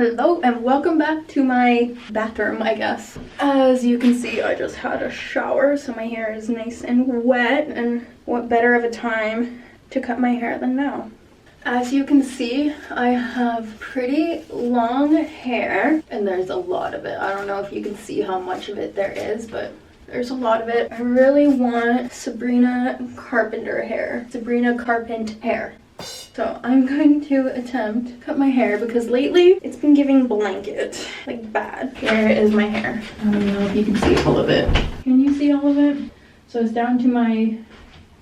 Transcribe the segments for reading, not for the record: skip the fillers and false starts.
Hello and welcome back to my bathroom, I guess. As you can see, I just had a shower, so my hair is nice and wet, and what better of a time to cut my hair than now. As you can see, I have pretty long hair, and there's a lot of it. I don't know if you can see how much of it there is, but there's a lot of it. I really want Sabrina Carpenter hair. So I'm going to attempt to cut my hair because lately it's been giving blanket, like bad. Here is my hair. I don't know if you can see all of it. Can you see all of it? So it's down to my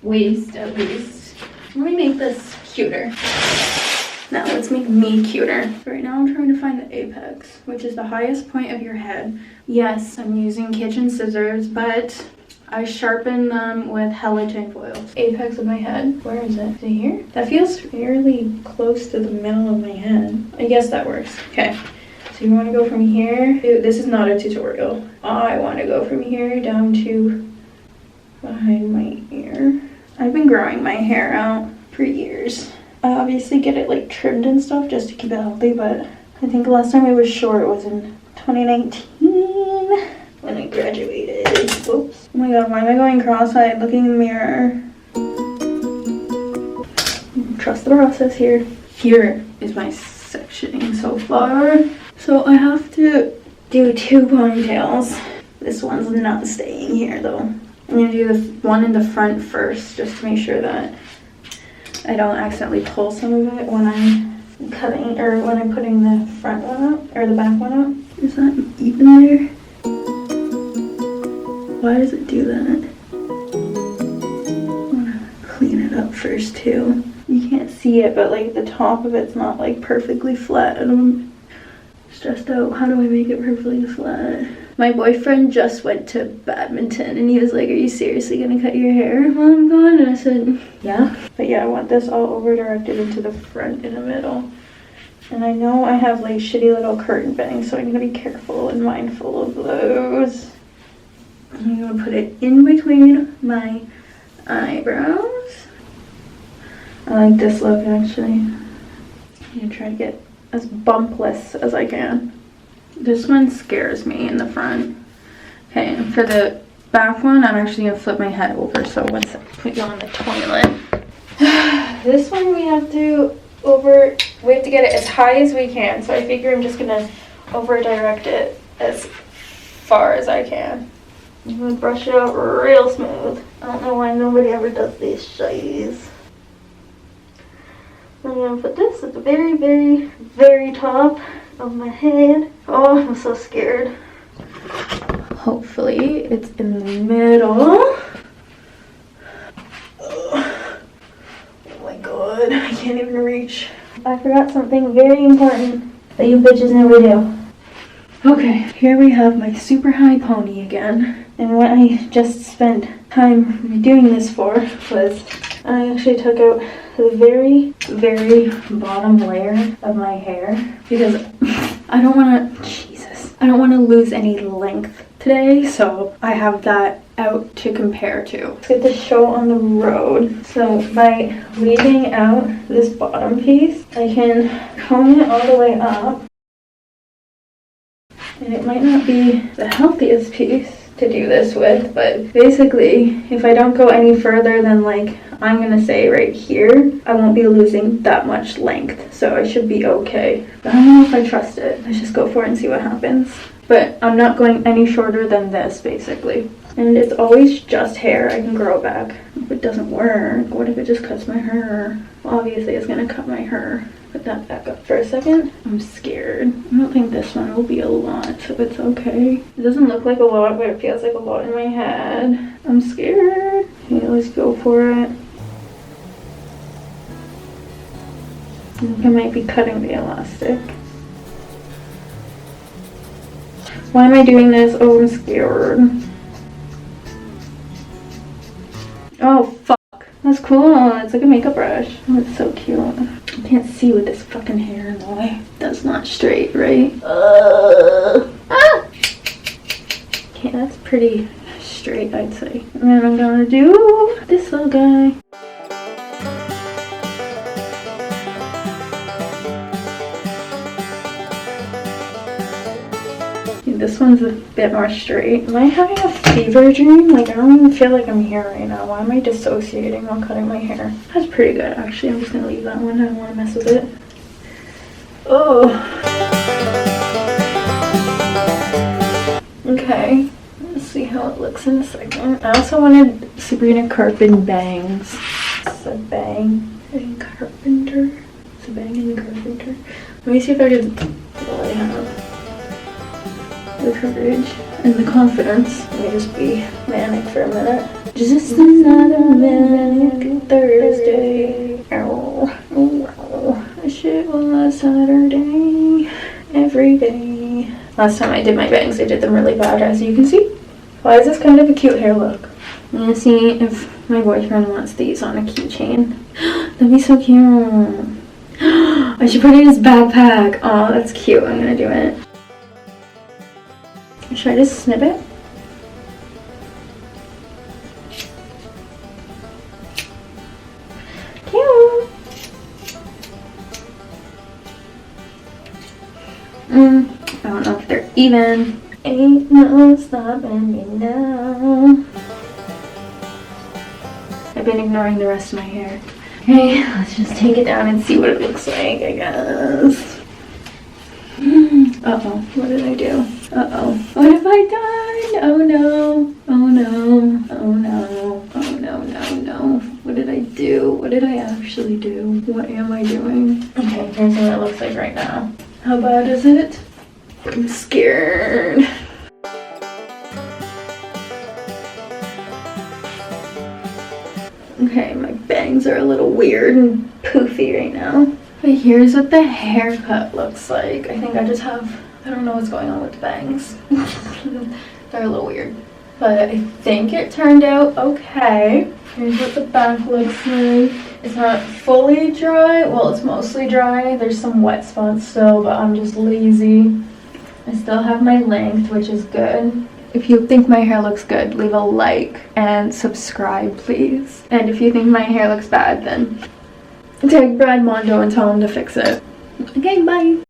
waist at least. Let me make this cuter. Now let's make me cuter. Right now I'm trying to find the apex, which is the highest point of your head. Yes, I'm using kitchen scissors, but I sharpen them with halogen foil. Apex of my head. Where is it? Is it here? That feels fairly close to the middle of my head. I guess that works. Okay. So you want to go from here. Ew, this is not a tutorial. I want to go from here down to behind my ear. I've been growing my hair out for years. I obviously get it like trimmed and stuff just to keep it healthy, but I think the last time it was short was in 2019 when I graduated. Whoops. Oh my god, why am I going cross-eyed looking in the mirror? Trust the process here. Here is my sectioning so far. So I have to do 2 ponytails. This one's not staying here though. I'm gonna do the one in the front first just to make sure that I don't accidentally pull some of it when I'm cutting or when I'm putting the front one up or the back one up. Is that even there? Why does it do that? I want to clean it up first too. You can't see it, but like the top of it's not like perfectly flat, and I'm stressed out. How do I make it perfectly flat? My boyfriend just went to badminton and he was like, "Are you seriously gonna cut your hair while I'm gone?" And I said, "Yeah." But yeah, I want this all over directed into the front in the middle. And I know I have like shitty little curtain bangs, so I'm gonna be careful and mindful of those. I'm gonna put it in between my eyebrows. I like this look actually. I'm gonna try to get as bumpless as I can. This one scares me in the front. Okay, and for the back one, I'm actually gonna flip my head over. So once I put you on the toilet. This one we have to get it as high as we can. So I figure I'm just gonna over direct it as far as I can. I'm gonna brush it out real smooth. I don't know why nobody ever does these shies. I'm gonna put this at the very, very, very top of my head. Oh, I'm so scared. Hopefully it's in the middle. Oh my god, I can't even reach. I forgot something very important that you bitches never do. Okay, here we have my super high pony again. And what I just spent time doing this for was I actually took out the very, very bottom layer of my hair because I don't want to lose any length today, so I have that out to compare to. Let's get the show on the road. So by leaving out this bottom piece, I can comb it all the way up. And it might not be the healthiest piece to do this with, but basically, if I don't go any further than like, I'm gonna say right here, I won't be losing that much length, so I should be okay. But I don't know if I trust it. Let's just go for it and see what happens. But I'm not going any shorter than this, basically. And it's always just hair. I can grow back. If it doesn't work, what if it just cuts my hair? Well, obviously it's gonna cut my hair. Put that back up for a second. I'm scared. I don't think this one will be a lot, so it's okay. It doesn't look like a lot, but it feels like a lot in my head. I'm scared. Okay, let's go for it. I think I might be cutting the elastic. Why am I doing this? Oh, I'm scared. Oh, fuck. That's cool. It's like a makeup brush. Oh, it's so cute. I can't see with this fucking hair in the way. That's not straight, right? Okay, that's pretty straight, I'd say. And then I'm gonna do this little guy. This one's a bit more straight. Am I having a fever dream? Like, I don't even feel like I'm here right now. Why am I dissociating while cutting my hair? That's pretty good, actually. I'm just gonna leave that one. I don't want to mess with it. Oh. Okay. Let's see how it looks in a second. I also wanted Sabrina Carpenter bangs. It's a bang and carpenter. It's a bang and carpenter. Let me see if I can. Well, I have the courage and the confidence. Let me just be manic for a minute. Just another manic Thursday. Oh, oh, shit was Saturday. Every day. Last time I did my bangs, I did them really bad, as you can see. Why is this kind of a cute hair look? I'm gonna see if my boyfriend wants these on a keychain. That'd be so cute. I should put it in his backpack. Oh, that's cute. I'm gonna do it. Should I just snip it? Cute. I don't know if they're even. Ain't no stopping me now. I've been ignoring the rest of my hair. Okay, let's just take it down and see what it looks like, I guess. Uh-oh, what did I do? Uh-oh, what have I done? Oh no, oh no, oh no, oh no, no, no. What did I do? What did I actually do? What am I doing? Okay, here's what it looks like right now. How bad is it? I'm scared. Okay, my bangs are a little weird and poofy right now. But here's what the haircut looks like. I think I just have, I don't know what's going on with the bangs. They're a little weird. But I think it turned out okay. Here's what the back looks like. It's not fully dry. Well, it's mostly dry. There's some wet spots still, but I'm just lazy. I still have my length, which is good. If you think my hair looks good, leave a like and subscribe, please. And if you think my hair looks bad, then tag Brad Mondo and tell him to fix it. Okay, bye.